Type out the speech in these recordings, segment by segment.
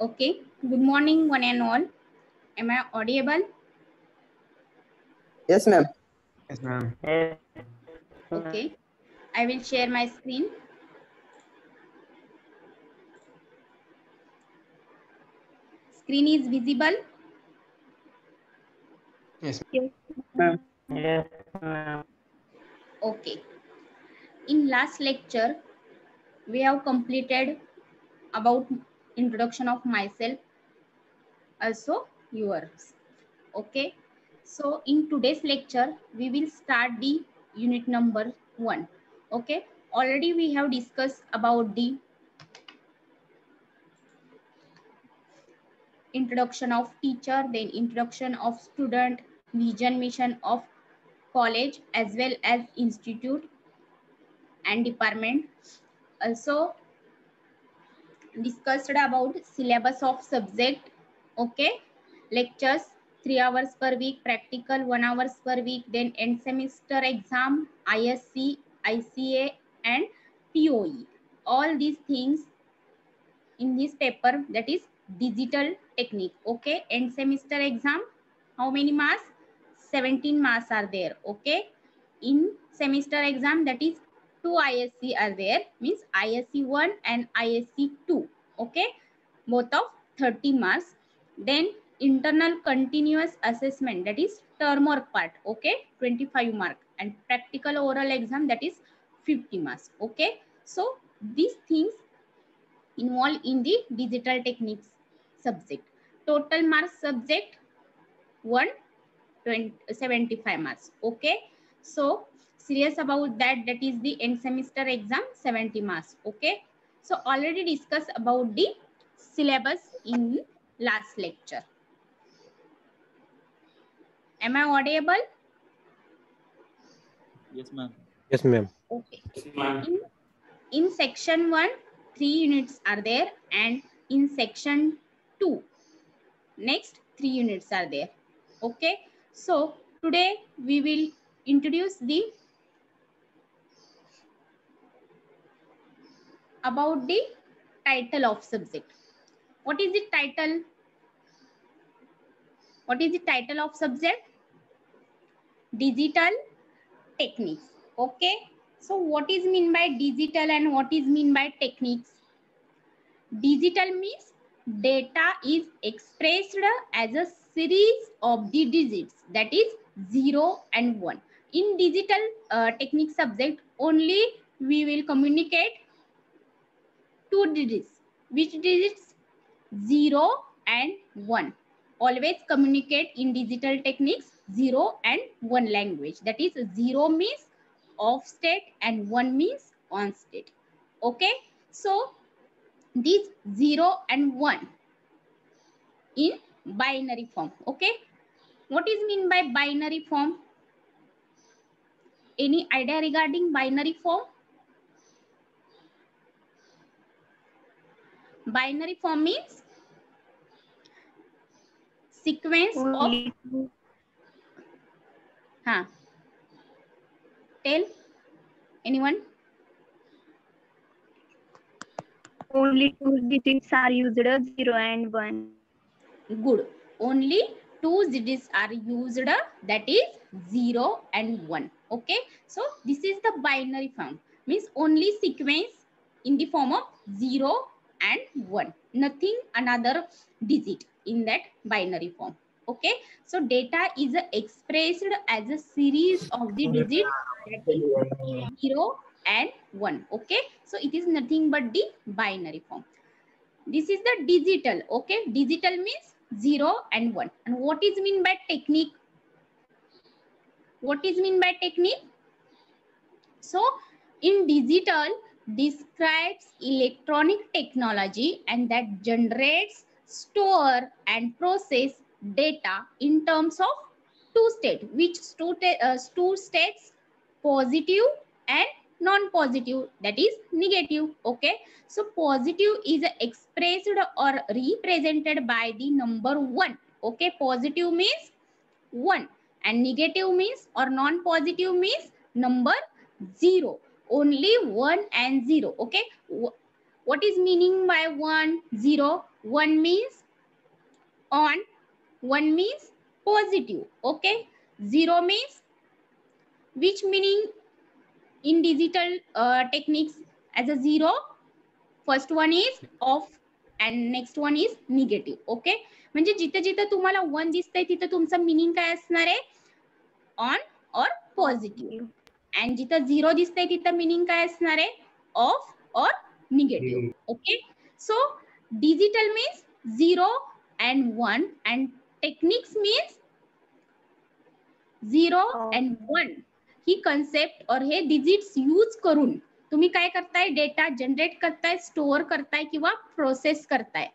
Okay. Good morning, one and all. Am I audible? Yes, ma'am. Yes, ma'am. Okay. I will share my screen. Screen is visible. Yes, Ma'am. yes, ma'am. Okay. In last lecture, we have completed about introduction of myself, also yours. Okay. So in today's lecture, we will start the unit number 1. Okay. Already we have discussed about the introduction of teacher, then introduction of student, vision, mission of college as well as institute and department. Also discussed about syllabus of subject. Okay, lectures 3 hours per week, practical 1 hours per week, then end semester exam, ISC, ICA and POE. All these things in this paper, that is digital technique. Okay, end semester exam, how many marks? 17 marks are there. Okay, in semester exam, that is 2 ISC are there, means ISC 1 and ISC 2. Okay, both of 30 marks. Then internal continuous assessment, that is term work part. Okay, 25 mark, and practical oral exam, that is 50 marks. Okay, so these things involved in the digital techniques subject. Total marks subject 175 marks. Okay, so serious about that, that is the end semester exam 70 marks. Okay, so already discussed about the syllabus in last lecture. Am I audible? Yes, ma'am. Yes, ma'am. Okay. In section 1, 3 units are there, and in section 2, next 3 units are there. Okay, so today we will introduce the about the title of subject. What is the title? What is the title of subject? Digital techniques. Okay, so what is mean by digital and what is mean by techniques? Digital means data is expressed as a series of the digits, that is 0 and 1. In digital technique subject, only we will communicate 2 digits. Which digits? 0 and 1. Always communicate in digital techniques 0 and 1 language. That is 0 means off state and 1 means on state. Okay, so these 0 and 1 in binary form. Okay, what is mean by binary form? Any idea regarding binary form? Binary form means sequence Only of tell anyone. only two digits are used, 0 and 1. Good, only 2 digits are used, that is 0 and 1. Okay, so this is the binary form, means only sequence in the form of 0 and 1, nothing another digit in that binary form. Okay, so data is expressed as a series of the digits, that is 0 and 1. Okay, so it is nothing but the binary form. This is the digital. Okay, digital means 0 and 1. And what is mean by technique? What is mean by technique? So in digital describes electronic technology and that generates, store and process data in terms of 2 states. Which 2 states? Positive and non-positive, that is negative. Okay, so positive is expressed or represented by the number 1. Okay, positive means 1 and negative means or non-positive means number 0. Only 1 and 0. Okay, what is meaning by 1 0? 1 means on, 1 means positive. Okay, 0 means which meaning in digital techniques as a 0? First one is off and next one is negative. Okay, म्हणजे जिथे जिथे तुम्हाला 1 दिसतंय तिथे तुमचं meaning काय असणार आहे? ऑन और पॉझिटिव्ह. and जिथं 0 दिसतंय तिथं मीनिंग काय असणार आहे? ऑफ और negative. Okay, so digital means 0 and 1 and techniques means 0 and 1. He concept और हे डिजिट्स यूज करून तुम्ही काय करताय? डेटा जनरेट करताय, स्टोअर करताय किंवा प्रोसेस करताय.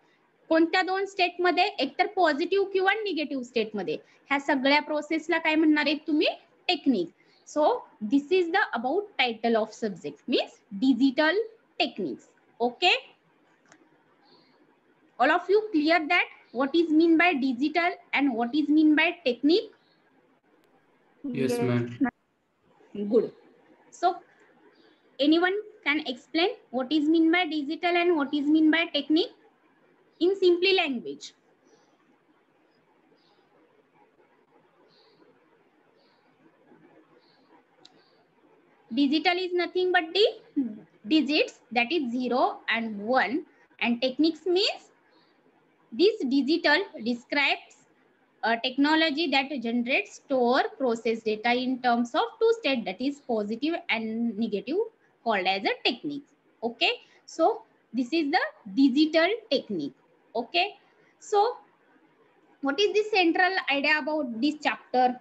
कोणत्या 2 स्टेट मध्ये? एकतर पॉझिटिव्ह किंवा निगेटिव्ह स्टेट मध्ये. ह्या सगळ्या प्रोसेसला काय म्हणणार आहेत तुम्ही? Technique. So this is the about title of subject means digital techniques. Okay, all of you clear that what is mean by digital and what is mean by technique? Yes, ma'am. Good. So anyone can explain what is mean by digital and what is mean by technique in simply language? Digital is nothing but the digits, that is 0 and 1, and techniques means this digital describes a technology that generates, store, process data in terms of 2 states, that is positive and negative, called as a technique. Okay, so this is the digital technique. Okay, so what is the central idea about this chapter?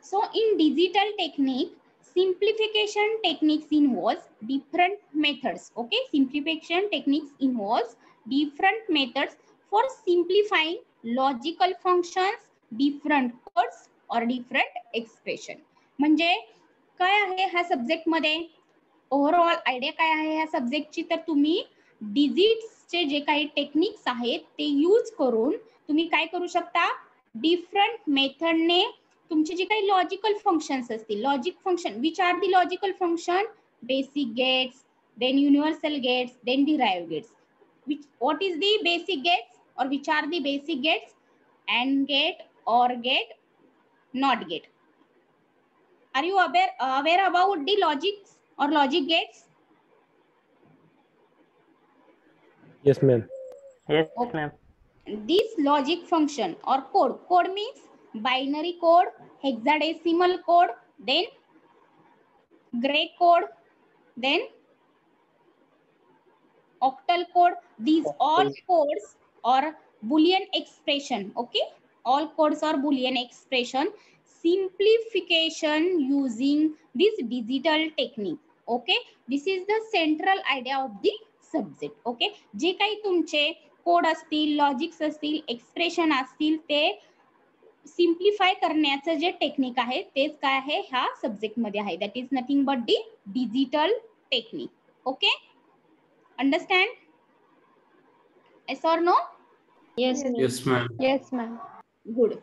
So in digital technique, simplification techniques involves different methods. Okay, simplification techniques involves different methods for simplifying logical functions, different codes or different expression. म्हणजे काय आहे ह्या subject मध्ये? Overall idea काय आहे ह्या सब्जेक्टची? तर तुम्ही डिजिट्सचे जे काही टेक्निक्स आहेत ते यूज करून तुम्ही काय करू शकता? डिफरंट मेथडने तुमचे जे काही लॉजिकल फंक्शन्स असतील, logic function, which are the logical function? Basic gates, then universal gates, then derived gates. What is the basic gates or which are the basic gates? AND gate, OR gate, NOT gate. Are you aware about the logics or logic gates? Yes, ma'am. Yes, Okay. ma'am. This logic function or code means binary code, hexadecimal code, then gray code, then octal code. These all codes or Boolean expression. Okay, all codes are Boolean expression. Simplification using this digital technique. Okay, this is the central idea of the subject. Okay, जे काही तुमचे code असतील, logics असतील, expression असतील, ते simplify करण्याचं जे technique आहे तेच काय आहे ह्या सब्जेक्ट मध्ये आहे. That is nothing but the digital technique. Okay, understand? Yes or no? Yes. Yes, ma'am. Yes, ma'am. Good.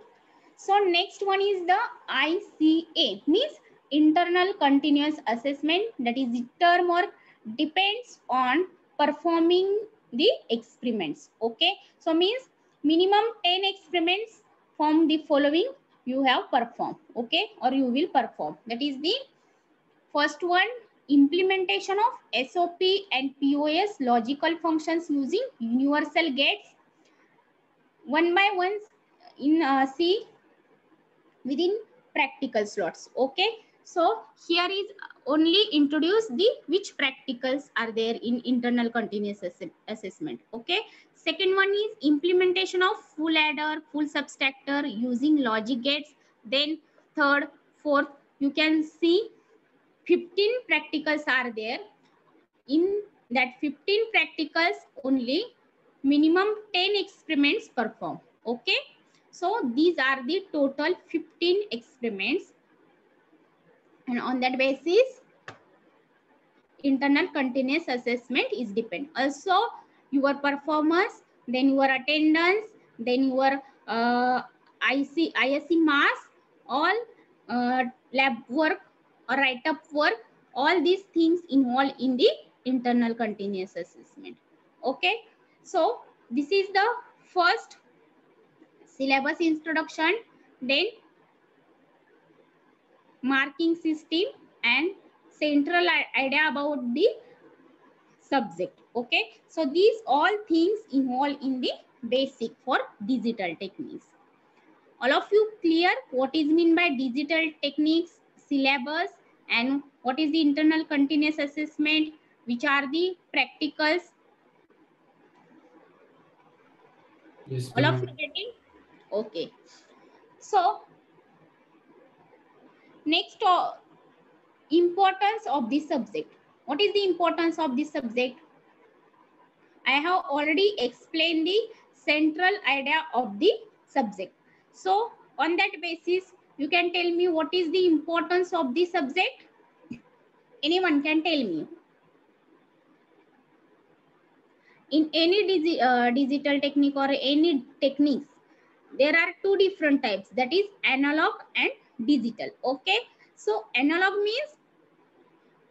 So next one is the ICA, means internal continuous assessment. That is the term or depends on performing the experiments. Okay, so means minimum 10 experiments from the following you have performed. Okay, or you will perform. That is the first one, implementation of SOP and POS logical functions using universal gates. One by one in C within practical slots. Okay, so here is only introduce the which practicals are there in internal continuous assessment. Okay, second one is implementation of full adder, full subtractor using logic gates. Then third, fourth, you can see 15 practicals are there. In that 15 practicals only minimum 10 experiments perform. Okay, so these are the total 15 experiments, and on that basis internal continuous assessment is depend. Also your performance, then your attendance, then your ISC marks, all lab work or write up work, all these things involved in the internal continuous assessment. Okay, so this is the first syllabus introduction, then marking system and central idea about the subject. Okay, so these all things involved in the basic for digital techniques. All of you clear what is mean by digital techniques, syllabus, and what is the internal continuous assessment, which are the practicals? Yes, All of ma'am. you getting? Okay, so next, importance of this subject. What is the importance of this subject? I have already explained the central idea of the subject. So on that basis, you can tell me what is the importance of the subject? Anyone can tell me. In any digital technique or any techniques, there are two different types, that is analog and digital. Okay, so analog means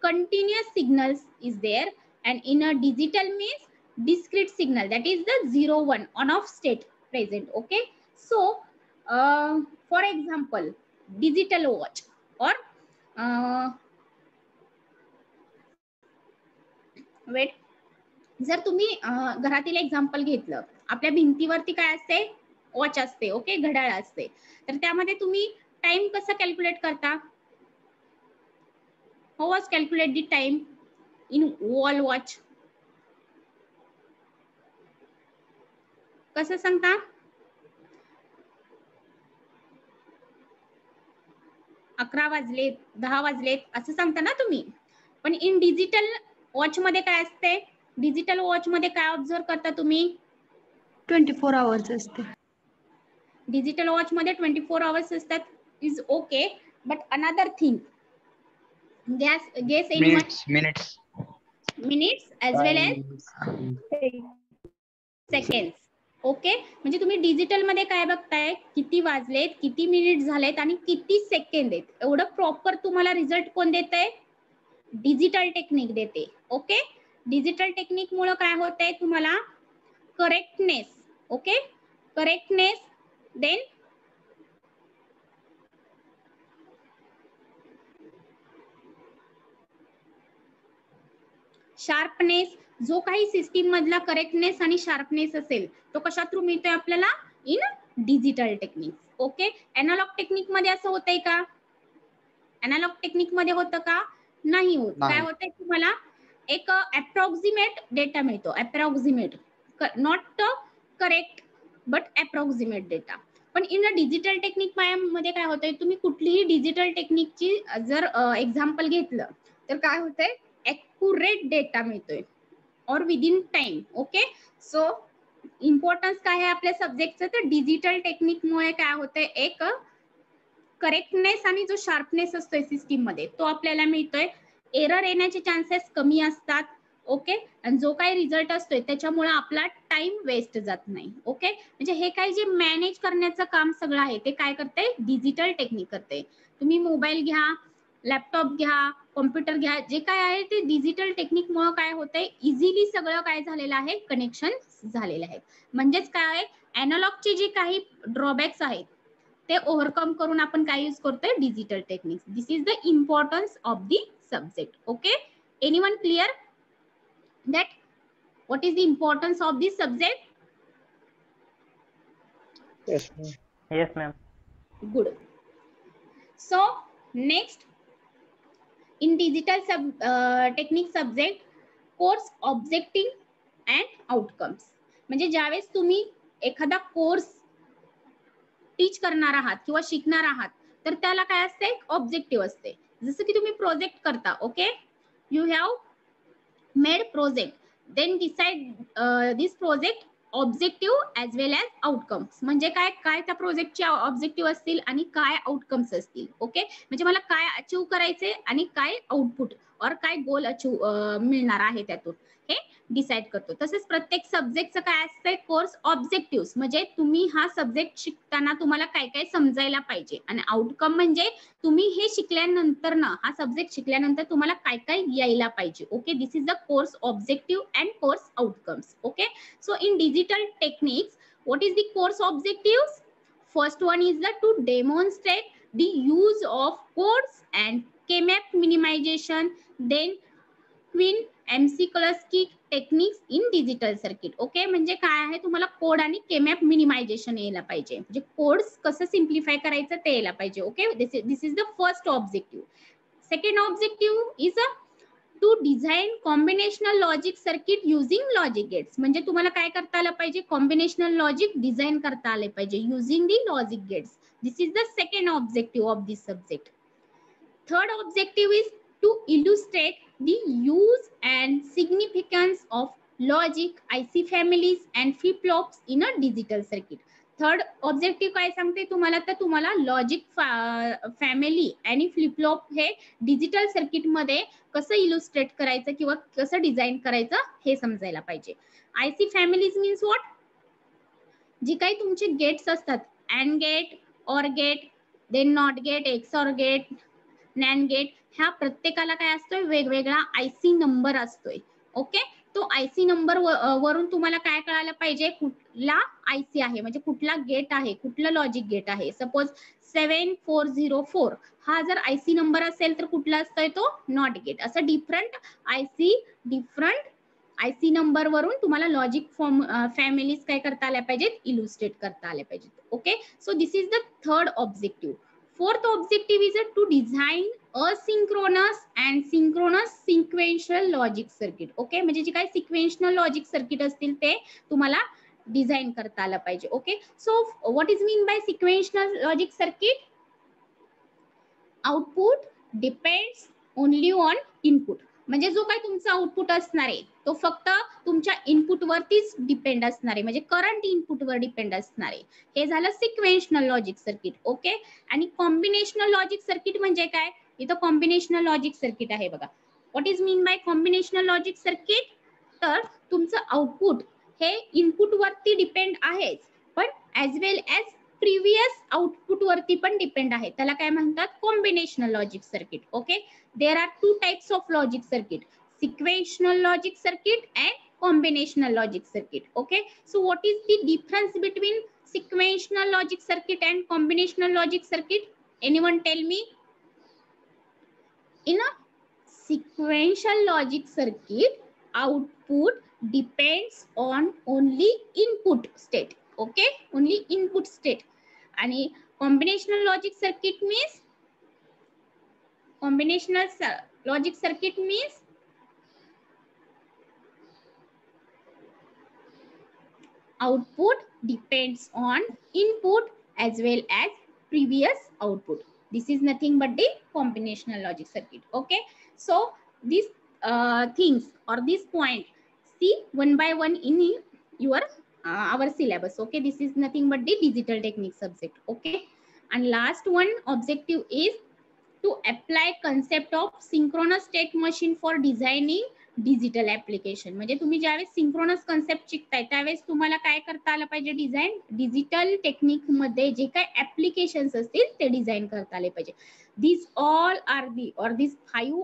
continuous signals is there, and in a digital means discrete signal, that is the 0 1 on off state present. Okay, so for example, digital watch or wait, जर तुम्ही घरातील example घेतलं, आपल्या भिंतीवरती काय असते, watch असते. Okay, घड्याळ असते. तर त्यामध्ये तुम्ही टाइम कसं कॅल्क्युलेट करता? How was calculate the time in wall watch? कसं सांगता? अकरा वाजलेत, 10 वाजलेत असं सांगता ना तुम्ही. पण इन डिजिटल वॉच मध्ये काय असते? डिजिटल वॉच मध्ये काय ऑब्झर्व करता तुम्ही? 24 आवर्स असते. डिजिटल वॉच मध्ये 24 आवर्स असतात. Is okay, but another thing, guess minutes as well as seconds. Okay, म्हणजे तुम्ही डिजिटल मध्ये काय बघताय, किती वाजलेत, किती मिनिट झालेत आणि किती सेकंड आहेत, एवढं प्रॉपर तुम्हाला रिझल्ट कोण देते? डिजिटल टेक्निक देते. ओके, डिजिटल टेक्निक मुळे काय होतंय तुम्हाला? Correctness. Okay, correctness, then sharpness. जो काही सिस्टीम मधला करेक्टनेस आणि शार्पनेस असेल तो कशा थ्रू मिळतोय आपल्याला? In digital technique. Okay, analog technique मध्ये असं होतंय का? एनालॉग टेक्निक मध्ये होतं का? नाही होत. काय होतंय तुम्हाला? एक अप्रॉक्सिमेट डेटा मिळतो. Approximate, not correct but approximate data. पण इन अ डिजिटल टेक्निक मध्ये काय होतंय, तुम्ही कुठलीही डिजिटल टेक्निकची जर एक्झाम्पल घेतलं तर काय होतंय? एक्युरेट डेटा मिळतोय और विदिन टाइम. ओके, सो इम्पॉर्टन्स काय आहे आपल्या सब्जेक्टचं? तर डिजिटल टेक्निक मुळे काय होतंय, एक करेक्टनेस आणि जो शार्पनेस असतोय सिस्टीम मध्ये तो आपल्याला मिळतोय. एरर येण्याचे चान्सेस कमी असतात. ओके, आणि जो काही रिझल्ट असतोय त्याच्यामुळे आपला टाइम वेस्ट जात नाही. ओके, म्हणजे हे काय जे मॅनेज करण्याचं काम सगळं आहे ते काय करते? डिजिटल टेक्निक करते. तुम्ही मोबाईल घ्या, लॅपटॉप घ्या, कॉम्प्युटर घ्या, जे काय आहे ते डिजिटल टेक्निक मुळे काय होतंय, इझिली सगळं काय झालेलं आहे, कनेक्शन झालेलं आहे. म्हणजेच काय आहे, एनालॉगचे जे काही ड्रॉबॅक्स आहेत ते ओव्हरकम करून आपण काय यूज करतोय? Digital techniques. This is the importance of the subject. Okay, anyone clear that what is the importance of this subject? Yes, ma'am. Yes, ma'am. Good. So next, in digital technique subject, course objective and outcomes. म्हणजे ज्यावेळेस तुम्ही एखादा course teach करणार आहात किंवा शिकणार आहात तर त्याला काय असते? ऑब्जेक्टिव्ह असते. जसं की तुम्ही प्रोजेक्ट करता. Okay, you have made project, then decide this project objective as well as outcomes. म्हणजे काय काय त्या प्रोजेक्टचे ऑब्जेक्टिव्ह असतील आणि काय आउटकम्स असतील. ओके, म्हणजे मला काय अचीव करायचे आणि काय आउटपुट और काय गोल अचीव मिळणार आहे त्यातून हे डिसाइड करतो. तसेच प्रत्येक सब्जेक्टचं काय असतंय कोर्स ऑब्जेक्टिव्ह, म्हणजे तुम्ही हा सब्जेक्ट शिकताना तुम्हाला काय काय समजायला पाहिजे आणि आउटकम म्हणजे तुम्ही हे शिकल्यानंतर ना हा सब्जेक्ट शिकल्यानंतर तुम्हाला काय काय यायला पाहिजे. Okay, this is the course objective and course outcomes. Okay, so in digital techniques what is the course objectives? First one is the to demonstrate the use of codes and K-map minimization, then Quinn MC-Klasky techniques in digital circuit. Okay, म्हणजे काय आहे तुम्हाला code आणि K-map minimisation यायला पाहिजे, म्हणजे codes कसं simplify करायचं ते यायला पाहिजे. Okay, this is the first objective. Second objective is a to design combinational logic circuit using logic gates, म्हणजे तुम्हाला काय करता आलं पाहिजे कॉम्बिनेशनल लॉजिक डिझाईन करता आले पाहिजे using the logic gates. This is the second objective of this subject. Third objective is to illustrate the use and significance of logic, IC families and flip-flops in a digital circuit. Third objective काय सांगते तुम्हाला, तर तुम्हाला logic family आणि flip-flop हे digital circuit मध्ये कसं इल्युस्ट्रेट करायचं किंवा कसं डिझाईन करायचं हे समजायला पाहिजे. आयसी फॅमिलीज मीन्स व्हॉट, जी काही तुमचे गेट्स असतात and gate, or gate, then not gate, XOR gate, NAND gate, ह्या प्रत्येकाला काय असतोय वेगवेगळा आयसी नंबर असतोय. ओके, तो आयसी नंबर वरून तुम्हाला काय कळायला पाहिजे कुठला आयसी आहे, म्हणजे कुठला गेट आहे, कुठलं लॉजिक गेट आहे. सपोज 7404 हा जर आयसी नंबर असेल तर कुठला असतोय तो नॉट गेट. असं डिफरंट आयसी नंबर वरून तुम्हाला लॉजिक फॅमिलीज काय करता आल्या पाहिजेत, इल्युस्ट्रेट करता आल्या पाहिजेत. Okay, so this is the third objective. Fourth objective is to design asynchronous and synchronous sequential logic circuit. Okay, म्हणजे जे काही सिक्वेन्शनल लॉजिक सर्किट असतील ते तुम्हाला डिझाईन करता आलं पाहिजे. Okay, so what is mean by sequential logic circuit? Output depends only on input, म्हणजे जो काही तुमचा आउटपुट असणार आहे तो फक्त तुमच्या इनपुट वरतीच डिपेंड असणार आहे, म्हणजे करंट इनपुट वर डिपेंड असणार आहे. हे झालं सिक्वेन्शनल लॉजिक सर्किट. ओके, आणि कॉम्बिनेशनल लॉजिक सर्किट म्हणजे काय, इथं कॉम्बिनेशनल लॉजिक सर्किट आहे बघा. What is mean by combinational logic circuit? तर तुमचं आउटपुट हे इनपुट वरती डिपेंड आहेच, पण as well as previous output वरती पण डिपेंड आहे. त्याला काय म्हणतात, combinational logic circuit. Okay, there are two types of logic circuit, sequential logic circuit and combinational logic circuit. Okay, so what is the difference between sequential logic circuit and combinational logic circuit? Anyone tell me? In a sequential logic circuit, output depends on only input state. Okay, only input state. And combinational logic circuit means output depends on input as well as previous output. This is nothing but the combinational logic circuit. Okay, so these things or this point see one by one in your our syllabus. Okay, this is nothing but the digital technique subject. Okay, and last one objective is to apply concept of synchronous state machine for designing digital application. म्हणजे तुम्ही ज्यावेळेस synchronous concept शिकताय त्यावेळेस तुम्हाला काय करता आलं पाहिजे, design digital technique मध्ये जे काय ऍप्लिकेशन्स असतील ते डिझाईन करता आले पाहिजे. This all are the or this 5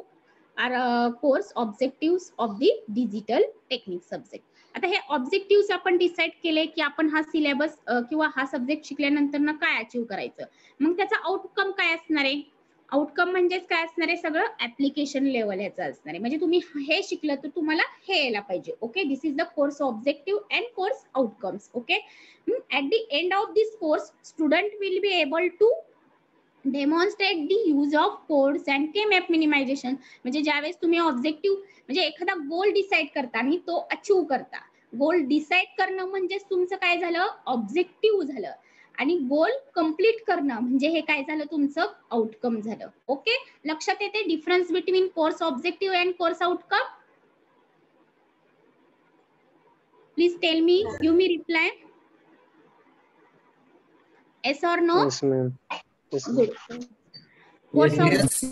are course objective of the digital technique subject. आता हे ऑब्जेक्टिव्ह आपण डिसाइड केले की आपण हा सिलेबस किंवा हा सब्जेक्ट शिकल्यानंतर ना काय अचीव्ह करायचं, मग त्याचा आउटकम काय असणार आहे. आउटकम म्हणजेच काय असणार आहे, सगळं ऍप्लिकेशन लेवल ह्याचं असणार आहे, म्हणजे तुम्ही हे शिकलं तर तुम्हाला हे यायला पाहिजे. Okay, this is the course objective and course outcomes. Okay, at the end of this course student will be able to demonstrate the use of codes and K-map minimization. म्हणजे ज्यावेळेस तुम्ही ऑब्जेक्टिव्ह म्हणजे एखादा गोल डिसाइड करता आणि तो achieve करता, goal decide करणं म्हणजेच तुमचं काय झालं, ऑब्जेक्टिव्ह झालं, आणि गोल कंप्लीट करणं म्हणजे हे काय झालं, तुमचं आउटकम झालं. ओके, लक्षात येते difference between course objective and course outcome? Please tell me, give me reply. Yes or no? Yes, ma'am. Yes, Good. ma'am. Course Yes,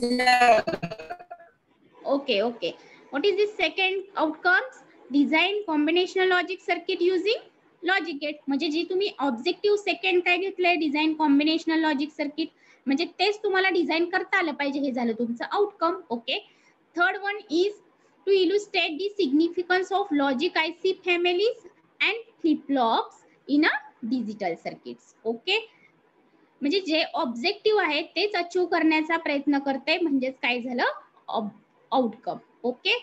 of Okay, okay. What is the second outcomes? Design combinational logic circuit using logic gate. म्हणजे जी तुम्ही objective second काय घेतलंय design combinational logic circuit, म्हणजे तेच तुम्हाला design करता आलं पाहिजे. हे झालं तुमचं outcome. Okay. Third one is to illustrate the significance of logic IC families and flip flops in a digital circuits. Okay. म्हणजे जे ऑब्जेक्टिव्ह आहे तेच अचीव करण्याचा प्रयत्न करते, म्हणजेच काय झालं outcome. Okay.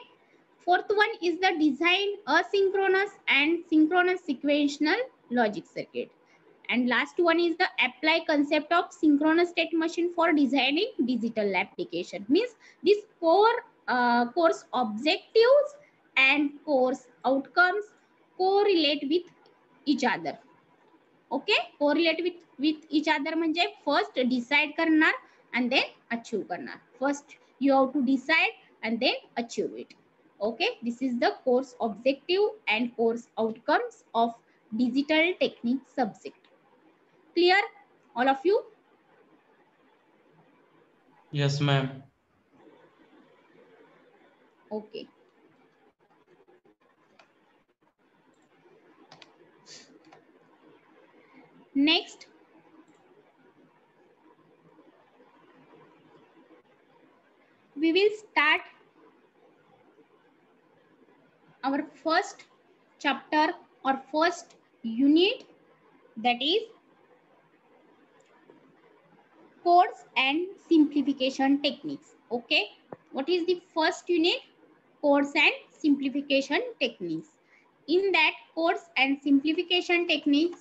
Fourth one is the design asynchronous and synchronous sequential logic circuit. And last one is the apply concept of synchronous state machine for designing digital application. Means this course objectives and course outcomes correlate with each other. Okay, correlate with each other म्हणजे first decide करणार and then achieve करणार. First you have to decide and then achieve it. Okay, this is the course objective and course outcomes of digital technique subject. Clear, all of you? Yes, ma'am. Okay. Next, we will start our first chapter or first unit, that is codes and simplification techniques. Okay, what is the first unit? Codes and simplification techniques. In that codes and simplification techniques,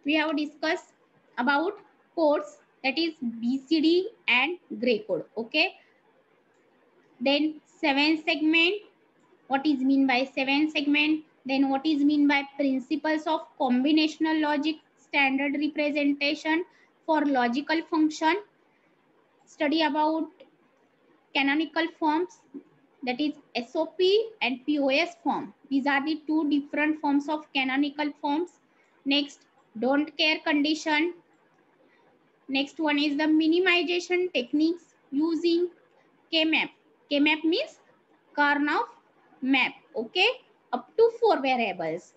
we have discussed about codes, that is BCD and gray code. Okay, then 7 segment. What is mean by 7 segment? Then what is mean by principles of combinational logic, standard representation for logical function. Study about canonical forms, that is SOP and POS form. These are the two different forms of canonical forms. Next, don't care condition. Next one is the minimization techniques using K-map. K-map means Karnaugh map. Okay, up to 4 variables.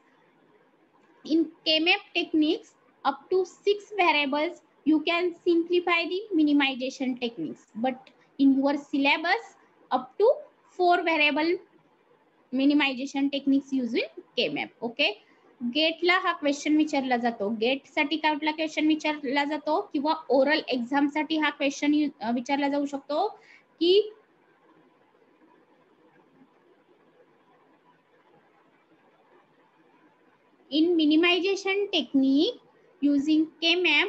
In K-map techniques, up to 6 variables, you can simplify the minimization techniques. But in your syllabus, up to 4 variable minimization techniques using K-map. Okay. गेटला हा question विचारला जातो. Gate साठी कुठला question विचारला जातो किंवा oral exam साठी हा क्वेश्चन विचारला जाऊ शकतो की in minimization technique using K-map,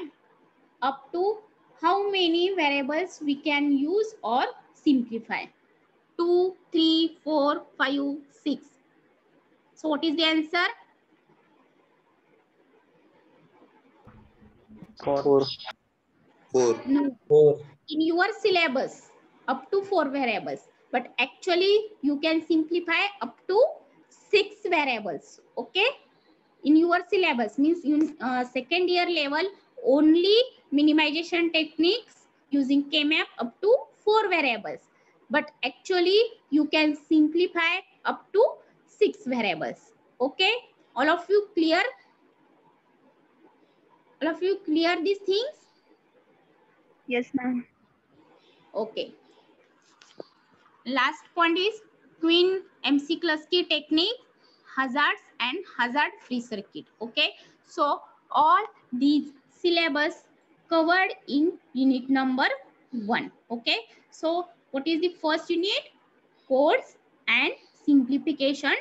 up to how many variables we can use or simplify? 2, 3, 4, 5, 6. So what is the answer? 4. No. 4. In your syllabus, up to 4 variables, but actually you can simplify up to 6 variables. Okay, in your syllabus means in second year level, only minimization techniques using K-map up to 4 variables, but actually you can simplify up to 6 variables. Okay, all of you clear? All of you clear these things? Yes, ma'am. Okay. Last point is twin McCluskey technique, hazards and hazard free circuit. Okay, so all these syllabus covered in unit number 1. Okay, so what is the first unit? Codes and simplification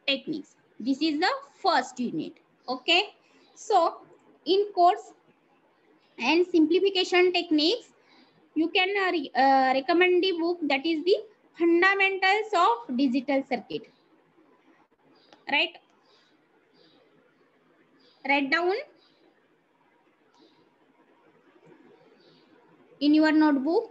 techniques. This is the first unit. Okay, so in codes and simplification techniques, you can recommend the book, that is the Fundamentals of Digital Circuit. Write down in your notebook.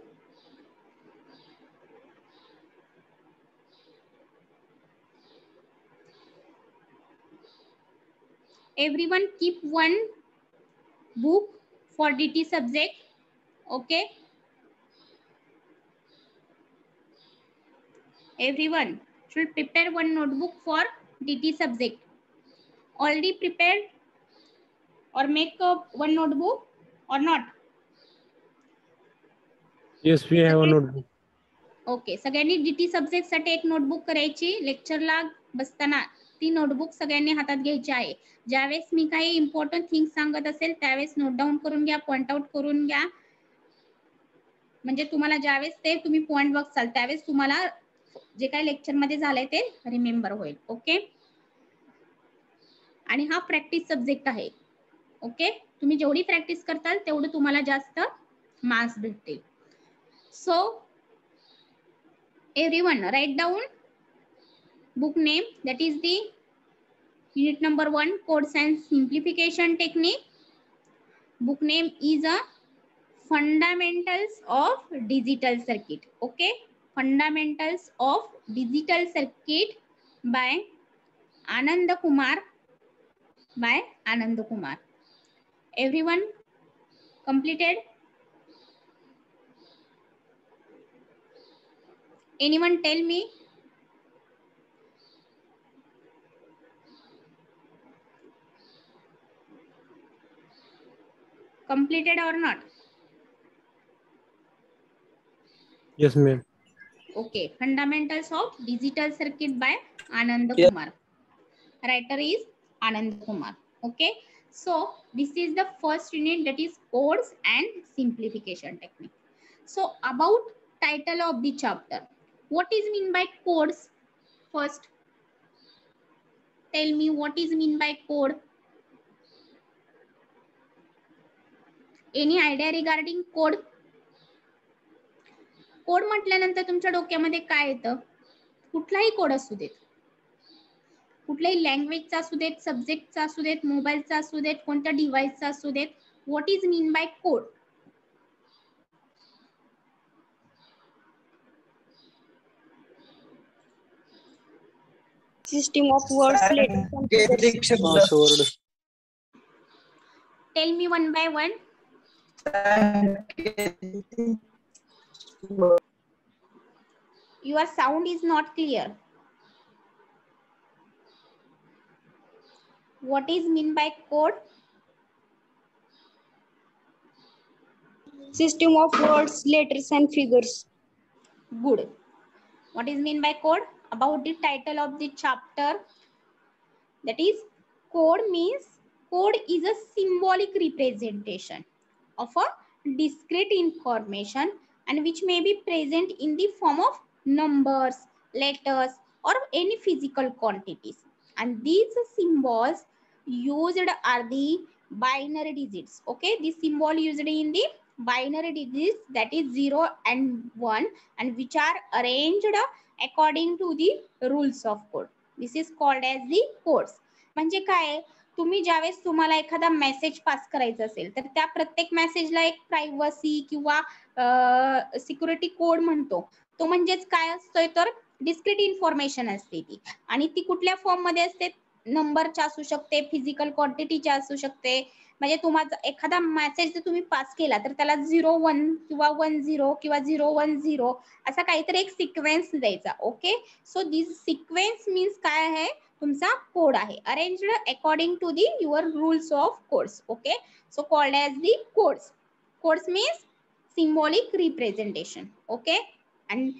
Everyone keep one book for DT subject. Okay. Everyone should prepare one notebook for DT subject. Already prepared or make one notebook or not? Yes, we have a notebook. Okay, सगळ्यांनी DT subject साठी एक notebook करायची. लेक्चरला बसताना ती notebook सगळ्यांनी हातात घ्यायची आहे. ज्यावेळेस मी काही इम्पॉर्टंट थिंग्स सांगत असेल त्यावेळेस नोट डाऊन करून घ्या, पॉइंट आउट करून घ्या. म्हणजे तुम्हाला ज्यावेळेस ते तुम्ही पॉइंट बघसाल त्यावेळेस तुम्हाला जे काही लेक्चर मध्ये झालंय ते रिमेंबर होईल. ओके, आणि हा प्रॅक्टिस सब्जेक्ट आहे. ओके, तुम्ही जेवढी प्रॅक्टिस करताल तेवढं तुम्हाला जास्त मार्क्स भेटतील. सो everyone write down book name, that is the unit number 1, codes and simplification technique. Book name is a fundamentals of digital circuit. Okay, fundamentals of digital circuit by Anand Kumar, by Anand Kumar. Everyone completed? Anyone tell me? Completed or not? Yes, ma'am. Okay, fundamentals of digital circuit by Anand Kumar. Writer is Anand Kumar. Okay, so this is the first unit, that is codes and simplification technique. So about title of the chapter, what is mean by codes? First tell me what is mean by code. Any idea regarding code? Code म्हटल्यानंतर तुमच्या डोक्यामध्ये काय येतं? कुठलाही code असू देत, कुठल्याही लँग्वेजचा असू देत, सब्जेक्टचा असू देत, मोबाईलचा असू देत, कोणत्या डिव्हाइसचा असू देत, what is mean bye code? System of words, letters and figures. Tell me one by one. Your sound is not clear. What is mean by code? System of words, letters and figures. Good. What is mean by code? About the title of the chapter, that is code means code is a symbolic representation of a discrete information and which may be present in the form of numbers, letters or any physical quantities, and these symbols used are the binary digits. Okay, this symbol used in the binary digits, that is 0 and 1, and which are arranged according to the rules of code. This is called as the codes. म्हणजे काय, तुम्ही ज्यावेळेस तुम्हाला एखादा message पास करायचा असेल तर त्या प्रत्येक मेसेजला एक प्रायव्हसी किंवा सिक्युरिटी कोड म्हणतो. तो म्हणजेच काय असतोय तर डिस्क्रीट इन्फॉर्मेशन असते ती, आणि ती कुठल्या फॉर्म मध्ये असते? नंबरच्या असू शकते, फिजिकल क्वांटिटीच्या असू शकते. म्हणजे तुम्हाला एखादा मेसेज जर तुम्ही पास केला तर त्याला 01 किंवा 10 किंवा 010 असा काहीतरी एक सिक्वेन्स द्यायचा. Okay, so this sequence means काय आहे? तुमचा कोड आहे, arranged according to the your rules of codes. Okay, so called as the codes. Codes means symbolic representation. Okay, and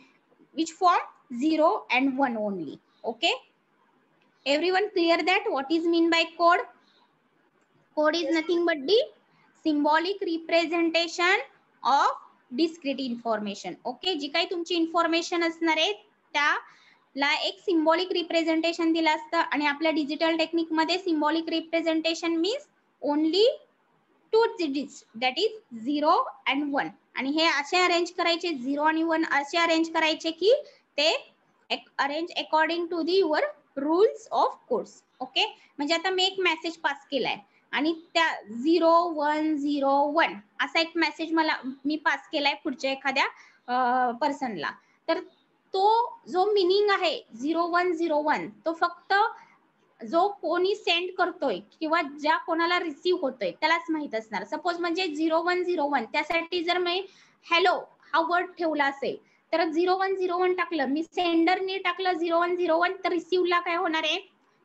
which form? 0 and 1 only. Okay, everyone clear that what is mean by code? Code is nothing but the symbolic representation of discrete information. Okay, जी काही तुमची information असणार आहे त्याला एक symbolic representation दिलं असतं, आणि आपल्या डिजिटल टेक्निक मध्ये symbolic representation means only 2 digits, that is 0 and 1, आणि हे असे अरेंज करायचे, 0 आणि 1 असे अरेंज करायचे की ते arrange according to the your rules of codes. Okay, म्हणजे आता मी एक मेसेज पास केलाय आणि त्या 0101 असा एक मेसेज मी पास केलाय पुढच्या एखाद्या पर्सनला, तर तो जो मिनिंग आहे 0101 तो फक्त जो कोणी सेंड करतोय किंवा ज्या कोणाला रिसीव्ह होतोय त्यालाच माहित असणार. सपोज म्हणजे 0101 त्यासाठी जर मी हॅलो हा वर्ड ठेवला असेल तर 0101 टाकलं मी, सेंडरने टाकलं 0101, तर रिसिव्हला काय होणार आहे,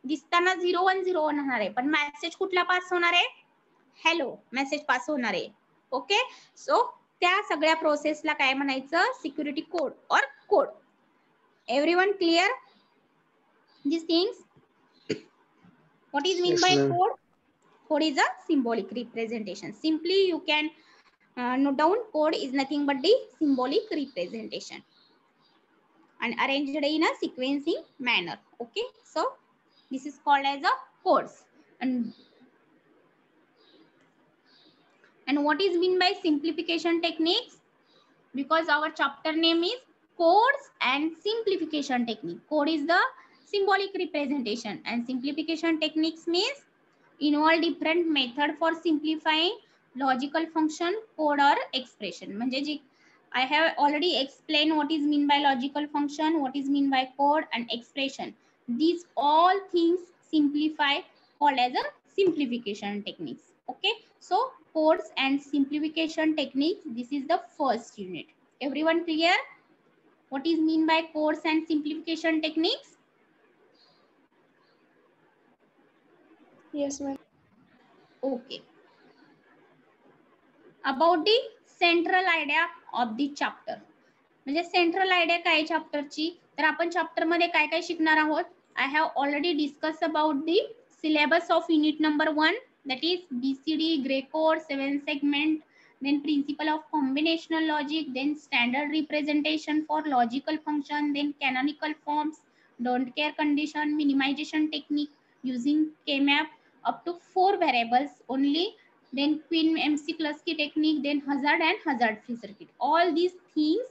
दिसताना 0101 होणार आहे, पण मेसेज कुठला पास होणार आहे, हॅलो मेसेज पास होणार आहे. ओके, सो त्या सगळ्या प्रोसेसला काय म्हणायचं, सिक्युरिटी कोड और code. Everyone clear these things? What is mean Yes, by ma'am. code? Code is a symbolic representation. Simply you can note down, code is nothing but the symbolic representation and arranged in a sequencing manner. Okay, so this is called as a codes. And what is mean by simplification techniques? Because our chapter name is codes and simplification technique. Code is the symbolic representation and simplification techniques means involve different method for simplifying logical function, code or expression. म्हणजे जी I have already explained what is mean by logical function, what is mean by code and expression. These all things simplify, called as a simplification techniques. Okay, so codes and simplification techniques, this is the first unit. Everyone clear what is mean by codes and simplification techniques? Yes, ma'am. Okay. About the central idea of the chapter. म्हणजे central idea काय चॅप्टरची, तर आपण chapter मध्ये काय काय शिकणार आहोत. I have already discuss about the syllabus of unit number 1, that is BCD, Gray code, 7 segment, then principle of combinational logic, then standard representation for logical function, then canonical forms, don't care condition, minimization technique using K-map up to 4 variables only, then Queen MC-Klasky technique, then hazard and hazard free circuit. All these things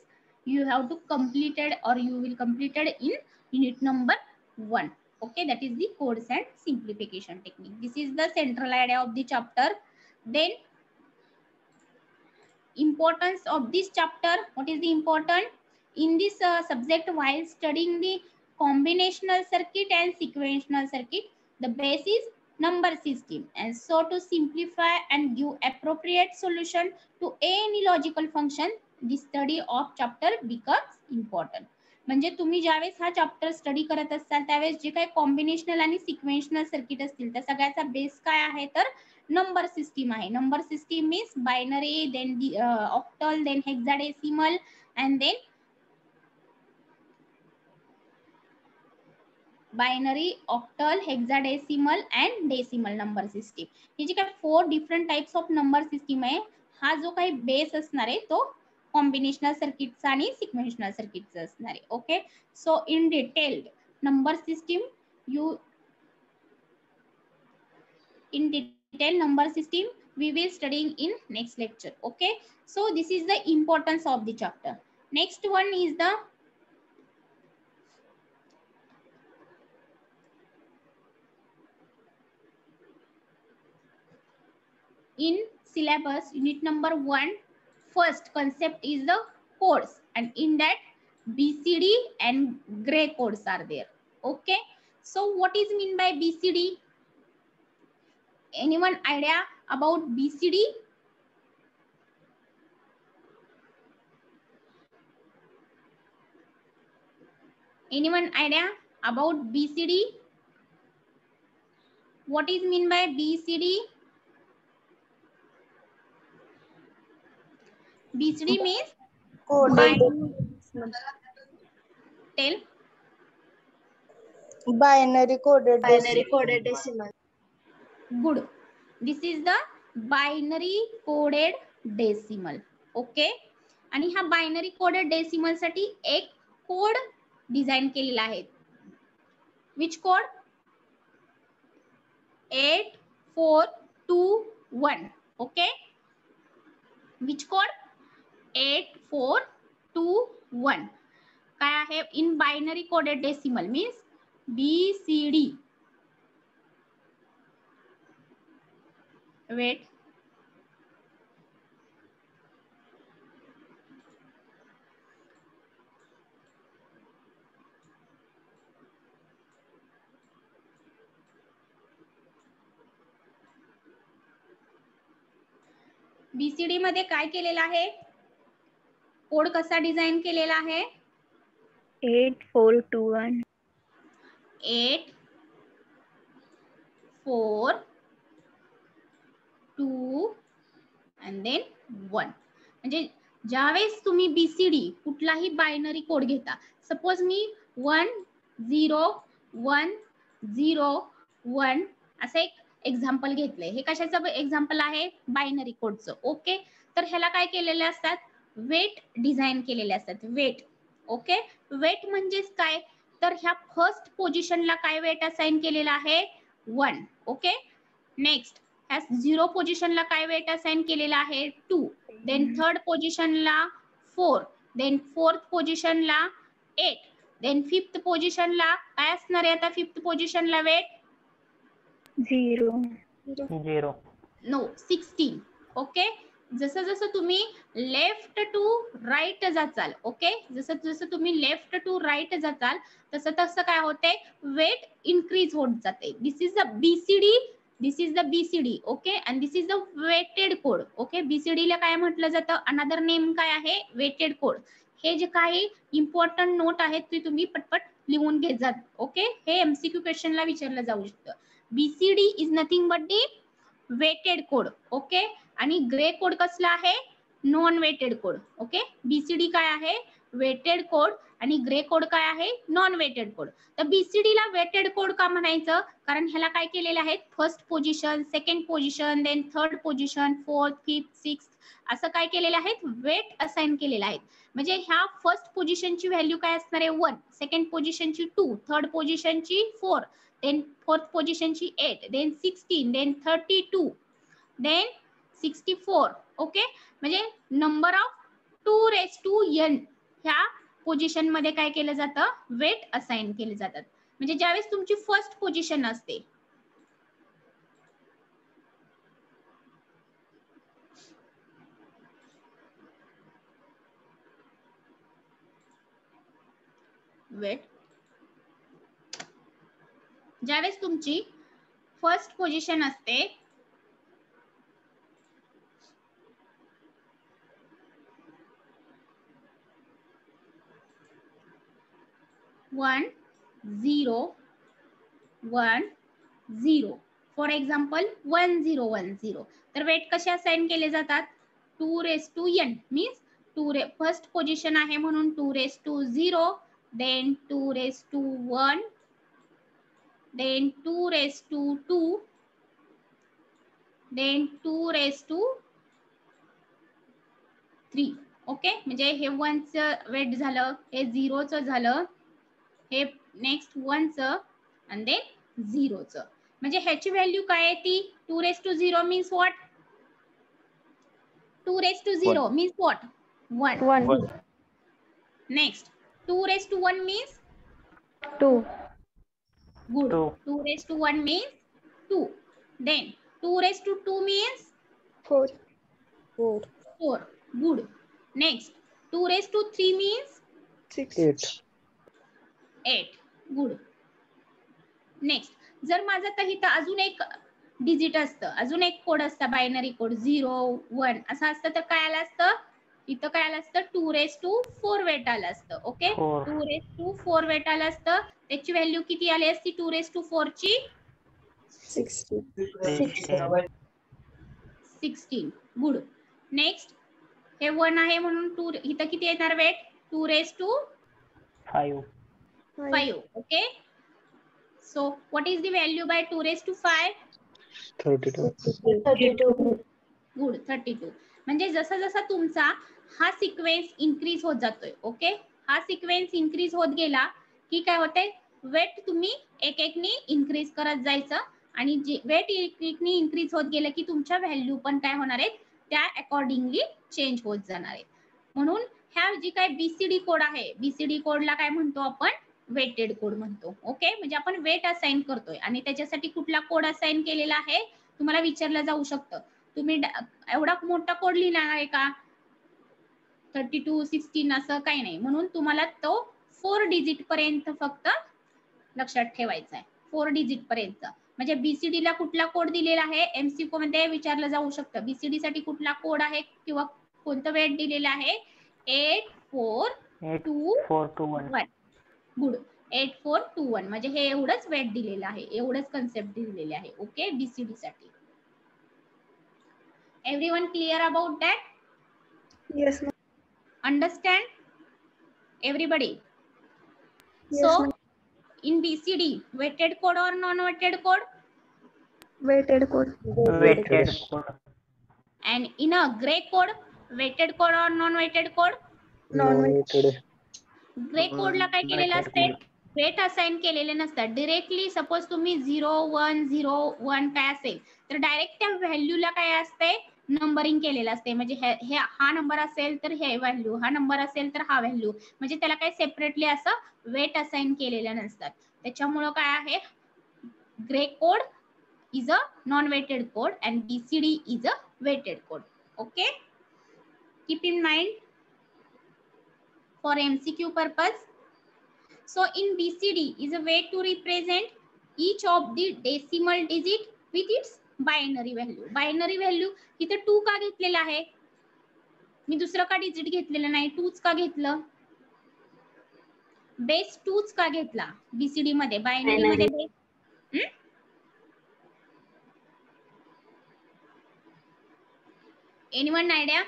you have to completed or you will completed in unit number 1. Okay, that is the codes and simplification technique. This is the central idea of the chapter. Then importance of this chapter, what is the important in this subject while studying the combinational circuit and sequential circuit, the base is number system, and so to simplify and give appropriate solution to any logical function, the study of chapter becomes important. म्हणजे तुम्ही ज्यावेळेस हा chapter study करत असाल त्यावेळेस जे काही combinational आणि सिक्वेन्शनल circuit असतील त्या सगळ्याचा बेस काय आहे तर नंबर सिस्टीम आहे. Number system means binary, then octal, then hexadecimal and then binary, octal, hexadecimal and decimal number system. ही जी काही 4 different types of number system आहे, हा जो काही बेस असणार आहे तो कॉम्बिनेशनल सर्किटचा आणि सिक्वेन्शनल सर्किटचा असणार आहे. Okay, so in detailed number system you in detail number system we will studying in next lecture. Okay, so this is the importance of the chapter. Next one is the in syllabus unit number 1, first concept is the codes, and in that BCD and Gray codes are there. Okay, so what is mean by BCD? Anyone idea about BCD? Anyone idea about BCD? What is mean by BCD? BCD means tell. Binary coded decimal. Good. This is the binary coded decimal. Okay, आणि हा binary coded decimal साठी एक code design केलेला आहे. Which code? 8421. Okay, which code? 8421. काय आहे in binary coded decimal means BCD. Wait, BCD मध्ये काय केलेलं आहे? कोड कसा डिझाईन केलेला आहे? 8 4 2 1. 8 4 2 and then 1. म्हणजे ज्यावेळेस तुम्ही BCD कुठलाही बायनरी कोड घेता, सपोज मी 1 0 1 0 1 असं एक एक्झाम्पल घेतलंय. हे कशाचं एक्झाम्पल आहे? बायनरी कोडचं. ओके, तर ह्याला काय केलेले असतात? वेट डिझाईन केलेले असतात. वेट. ओके, वेट म्हणजेच काय? तर ह्या फर्स्ट पोझिशनला काय वेट असाइन केलेला आहे? 1. ओके, नेक्स्ट ह्या 0 पोझिशनला काय वेट असाइन केलेला आहे? 2. देन थर्ड पोझिशनला 4. देन फोर्थ पोझिशनला 8. देन फिफ्थ पोझिशनला काय असणार आहे? आता फिफ्थ पोझिशनला वेट 0. नो 16. ओके, जसं जसं तुम्ही लेफ्ट टू राईट जाचाल, ओके, जसं जसं तुम्ही लेफ्ट टू राईट जाचाल तसं तसं काय होते? वेट इन्क्रीज होत जाते. This is the BCD. This is the BCD. Okay, and this is the weighted code. Okay, BCD ला काय म्हटलं जातं? अनदर नेम काय आहे? Weighted code. हे जे काही इम्पॉर्टंट नोट आहेत ते तुम्ही पटपट लिहून घेत जात. ओके, हे MCQ क्वेश्चनला विचारलं जाऊ शकतं. BCD is nothing but the weighted code. Okay, आणि ग्रे कोड कसला आहे? Non weighted code. Okay, BCD काय आहे? वेटेड कोड आणि ग्रे कोड काय आहे? Non weighted code. तर BCD ला वेटेड कोड का म्हणायचं? कारण ह्याला काय केलेलं आहे? First position, second position, then third position, fourth, fifth, sixth असं काय केलेलं आहे? वेट असाइन केलेलं आहे. म्हणजे ह्या फर्स्ट पोझिशनची व्हॅल्यू काय असणार आहे? 1. सेकंड पोझिशनची 2. थर्ड पोझिशनची 4. देन फोर्थ पोझिशनची 8. देन 16. देन 32. देन 64. ओके, म्हणजे नंबर ऑफ 2n ह्या पोझिशन मध्ये काय केलं जातं? वेट असाइन केले जातात. म्हणजे ज्यावेळेस तुमची फर्स्ट पोझिशन असते, वेट, ज्यावेळेस तुमची फर्स्ट पोझिशन असते, 1 0 1 0. For example 1 0 1 0. तर वेट कसे असाइन केले जातात? 2n मीन्स फर्स्ट पोझिशन आहे म्हणून 2 देन 2 देन 2 देन 2 ओके, म्हणजे हे 1चं वेट झालं, हे 0चं झालं, हे नेक्स्ट 1चं आणि देन 0चं. म्हणजे ह्याची व्हॅल्यू काय आहे? ती 2 means what? 2 means what? 1. Next 2 means 2. Good. 2 means 2. Then 2 means 4. Good. Next 2 means 8. Good. Next जर माझं तर इथं अजून एक डिजिट असतं, अजून एक कोड असतं, बायनरी कोड 0 1 असं असतं, तर काय आलं असतं? इथं काय आलं असतं? 2 वेट आलं असतं. ओके, 2 वेट आलं असतं. त्याची व्हॅल्यू किती आली असती? 2 ची 16. गुड. नेक्स्ट हे 1 आहे म्हणून 2 इथं किती येणार weight? 2 5. Okay, so what is the value by 2 5? 32. Good. 32. म्हणजे जसा जसा तुमचा हा सिक्वेन्स इन्क्रीज होत जातोय, ओके, हा सिक्वेन्स इन्क्रीज होत गेला की काय होते? वेट तुम्ही एक एकनी इन्क्रीज करत जायचं आणि वेट एकनी इन्क्रीज होत गेलं की तुमच्या व्हॅल्यू पण काय होणार आहेत? त्या अकॉर्डिंगली चेंज होत जाणार आहे. म्हणून ह्या जी काय BCD कोड आहे, BCD कोडला काय म्हणतो आपण? वेटेड कोड म्हणतो. ओके, म्हणजे आपण वेट असाइन करतोय आणि त्याच्यासाठी कुठला कोड असाइन केलेला आहे तुम्हाला विचारलं जाऊ शकतं. तुम्ही एवढा मोठा कोड लिहिणार आहे का? 32 16 असं काही नाही. म्हणून तुम्हाला तो 4 डिजिट पर्यंत फक्त लक्षात ठेवायचा आहे. 4 डिजिट पर्यंत. म्हणजे BCD ला कुठला कोड दिलेला आहे? MCQ मध्ये विचारलं जाऊ शकतं. BCD साठी कुठला कोड आहे किंवा कोणतं वेट दिलेलं आहे? 8421 गुड 8421 म्हणजे हे एवढंच वेट दिलेलं आहे, एवढंच कन्सेप्ट दिलेले आहे. ओके, बीसीडी साठी. Everyone clear about that? Yes, ma'am. Understand everybody? Yes, So ma'am. in BCD, weighted code or non-weighted code? Weighted code. Weighted code. And in a gray code, weighted code or non-weighted code? Non-weighted. Grey कोडला काय केलेलं असते? Weight assign केलेले नसतात. Directly suppose तुम्ही 0101 काय असेल तर डायरेक्ट त्या व्हॅल्यूला काय असते? नंबरिंग केलेलं असते. म्हणजे हे हा नंबर असेल तर हे व्हॅल्यू, हा नंबर असेल तर हा व्हॅल्यू, म्हणजे त्याला काही सेपरेटली असं वेट असाइन केलेलं नसतात. त्याच्यामुळं काय आहे? Grey code is a non-weighted code and BCD is a weighted code. Okay, keep in mind for MCQ purpose. So in BCD is a way to represent each of the decimal digit with its binary value. Binary value इथे 2 का घेतलेला आहे? मी दुसरं का digit घेतलेलं नाही? 2च का घेतलं? बेस 2च का घेतला? BCD मध्ये बायनरी मध्ये बेस एनीवन आयडिया?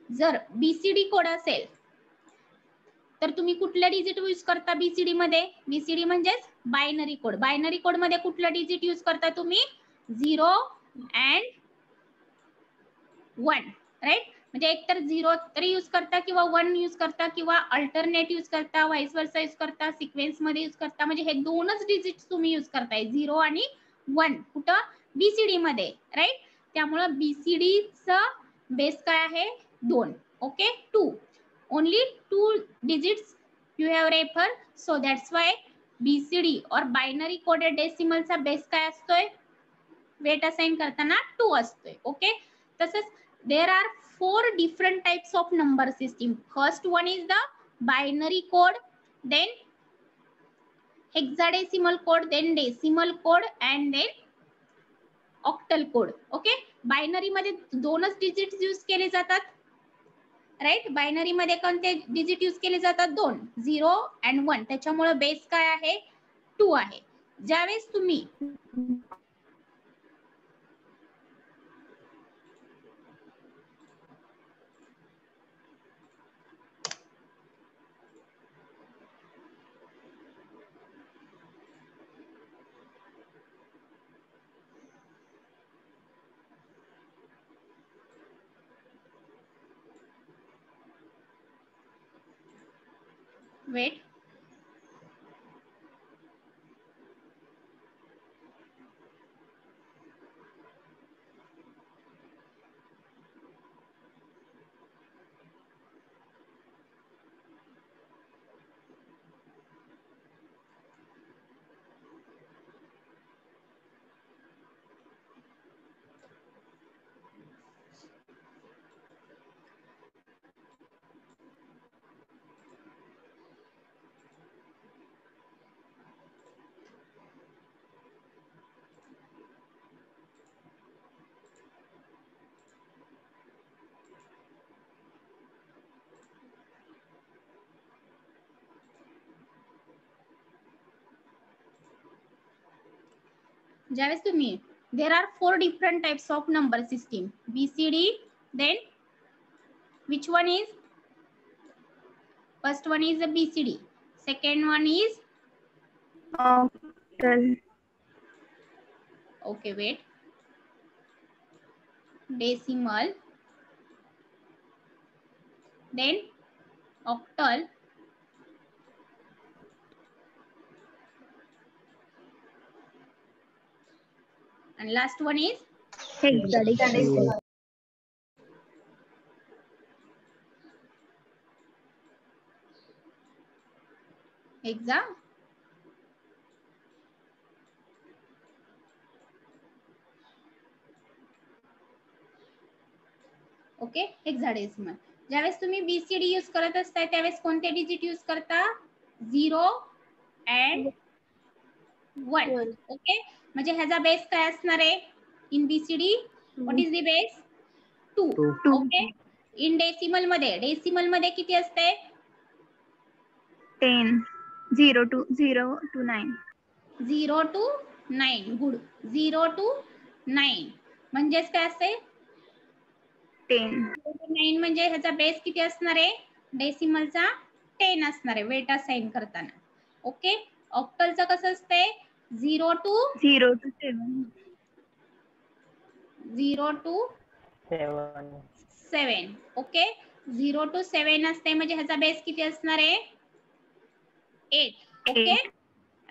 जर बीसीडी कोड असेल तर तुम्ही कुठला डिजिट यूज करता बीसीडी मध्ये? बीसीडी म्हणजेच बायनरी कोड. बायनरी कोड मध्ये कुठला डिजिट यूज करता तुम्ही? 0 and 1, राईट? म्हणजे एकतर 0 तरी यूज करता किंवा 1 यूज करता किंवा अल्टरनेट यूज करता, व्हाईस वर्सा यूज करता, सिक्वेन्स मध्ये यूज करता. म्हणजे हे दोनच डिजिट तुम्ही यूज करताय, 0 आणि 1. कुठं? बीसीडी मध्ये, राईट? त्यामुळे बीसीडी चा बेस काय आहे? 2. Okay, 2. Only 2 digits you have referred, so that's why BCD or binary coded decimal चा बेस काय असतोय? वेट असाइन करताना 2 असतोय. ओके, तसंच there are 4 different types of number system. First one is the binary code, then hexadecimal code, then decimal code and then octal code. Okay, binary मध्ये 2च digit use केले जातात, right? Binary मध्ये कोणते digit use केले जातात? 2, 0 and 1. त्याच्यामुळे base काय आहे? 2 आहे. ज्यावेळेस तुम्ही वेट ज्यावेळेस तुम्ही there are 4 different types of number system, BCD, then which one is? First one is the BCD, second one is Octal. okay, wait, decimal, then octal, and last one is Hexadecimal. hexa. Okay, hexadecimal. ज्यावेळेस तुम्ही BCD use करत असताय त्यावेळेस कोणते digit use करता? 0 and 1. Okay, म्हणजे ह्याचा base काय असणार आहे? In BCD what is the base? 2. Okay, in decimal मध्ये किती असते? 10. 0 to 9. 0 to 9. गुड. 0 to 9 म्हणजेच काय असते? 10. 9 म्हणजे ह्याचा बेस किती असणार आहे? डेसिमलचा 10 असणार आहे वेट असाइन करताना. ओके. ऑक्टलचं कसं असते? 0 to 0 to 7. 0 to 7. Okay. 0 to 7 असते म्हणजे ह्याचा बेस किती असणार आहे? 8. Okay. 8.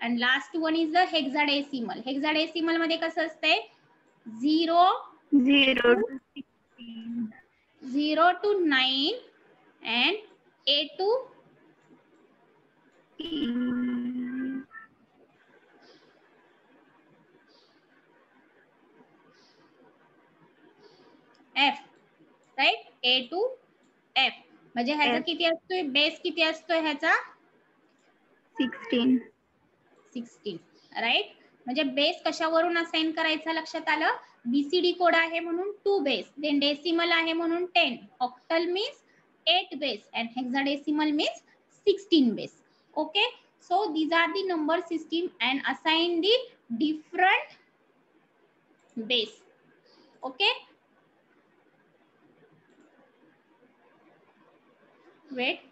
and last one is the hexadecimal. Hexadecimal मध्ये कसं असते? 0 to 16. 0 to 9 and 8 to 'F', right? A to F म्हणजे ह्याचा किती असतोय? बेस किती असतोय ह्याचा? 16. 16, राईट? म्हणजे बेस कशावरून असाइन करायचा लक्षात आलं? बीसीडी कोड आहे म्हणून 2 बेस, देन डेसिमल आहे म्हणून 10, octal means 8 base and hexadecimal means 16 base. Okay, so these are the number system and assign the different base. Okay, wait.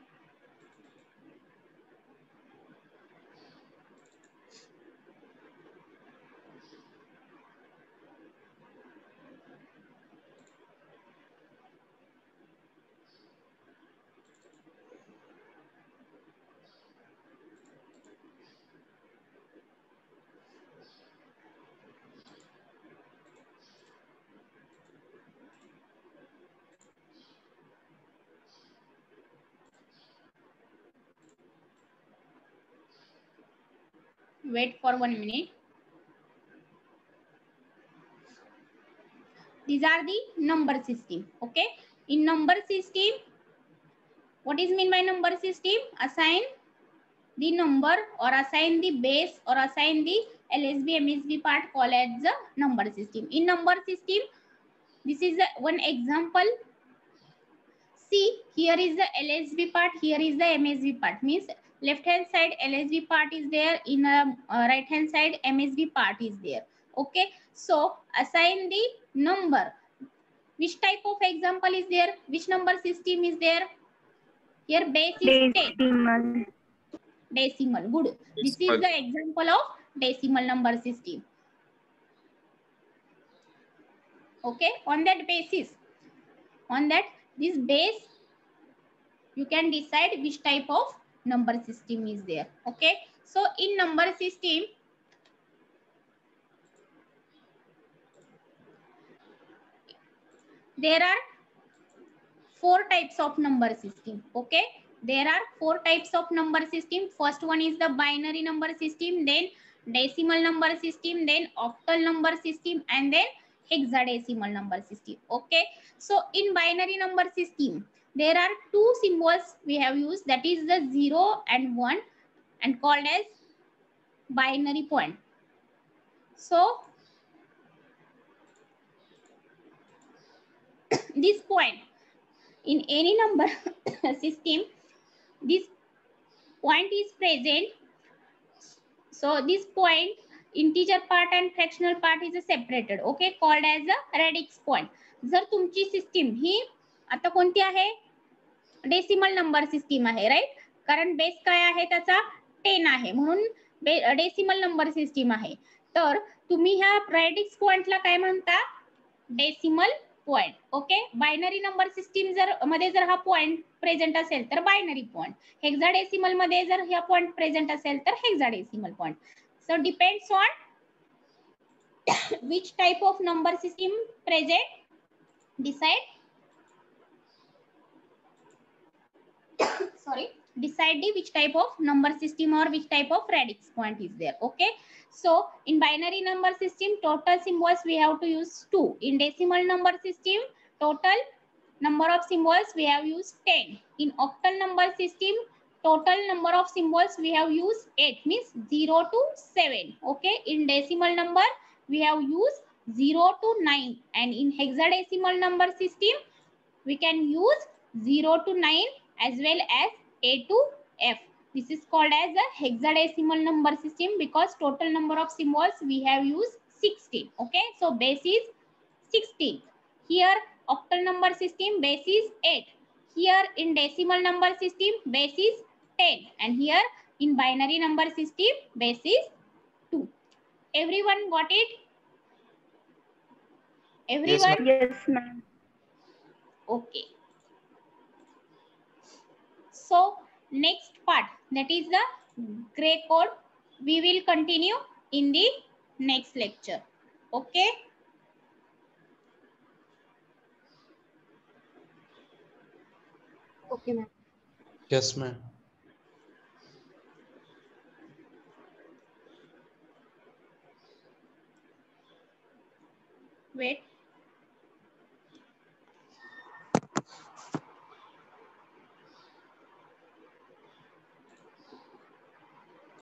Wait for 1 minute. These are the number system. Okay, in number system, what is mean by number system? Assign the number or assign the base or assign the LSB MSB part called as the number system. In number system, this is one example. See, here is the LSB part, here is the MSB part. Means left hand side LSB part is there, in right hand side MSB part is there. Okay, so assign the number. Which type of example is there? Which number system is there? Here base is 10. Decimal. Good. This is the example of decimal number system. Okay, on that basis, on that this base, you can decide which type of number system is there. Okay, so in number system, there are 4 types of number system. Okay, there are 4 types of number system. First one is the binary number system, then decimal number system, then octal number system, and then hexadecimal number system. Okay, so in binary number system, there are 2 symbols we have used, that is the 0 and 1, and called as binary point. So this point in any number system, this point is present. So this point, integer part and fractional part is separated. Okay, called as a radix point. जर तुमची system ही आता कोणती आहे? Decimal number system आहे, right? कारण base काय आहे त्याचा? 10 आहे, म्हणून डेसिमल नंबर सिस्टीम आहे. तर तुम्ही ह्या रॅडिक्स पॉइंटला काय म्हणता? Decimal point. Okay, binary number system जर मध्ये जर हा पॉइंट प्रेझेंट असेल तर बायनरी पॉइंट, हेक्साडेसिमल मध्ये जर हा पॉइंट प्रेझेंट असेल तर hexadecimal point. So depends on which type of number system present, decide decide which type of number system or which type of radix point is there. Okay, so in binary number system, total symbols we have to use 2. In decimal number system, total number of symbols we have used 10. In octal number system, total number of symbols we have used 8, means 0 to 7. Okay, in decimal number we have used 0 to 9, and in hexadecimal number system we can use 0 to 9 as well as A to F. This is called as a hexadecimal number system because total number of symbols we have used 16. Okay, so base is 16. Here octal number system base is 8. Here in decimal number system base is 10, and here in binary number system base is 2. Everyone got it? Everyone? Yes, ma'am. Okay. So next part, that is the gray code, we will continue in the next lecture. Okay. Okay, ma'am. Yes, ma'am. Wait.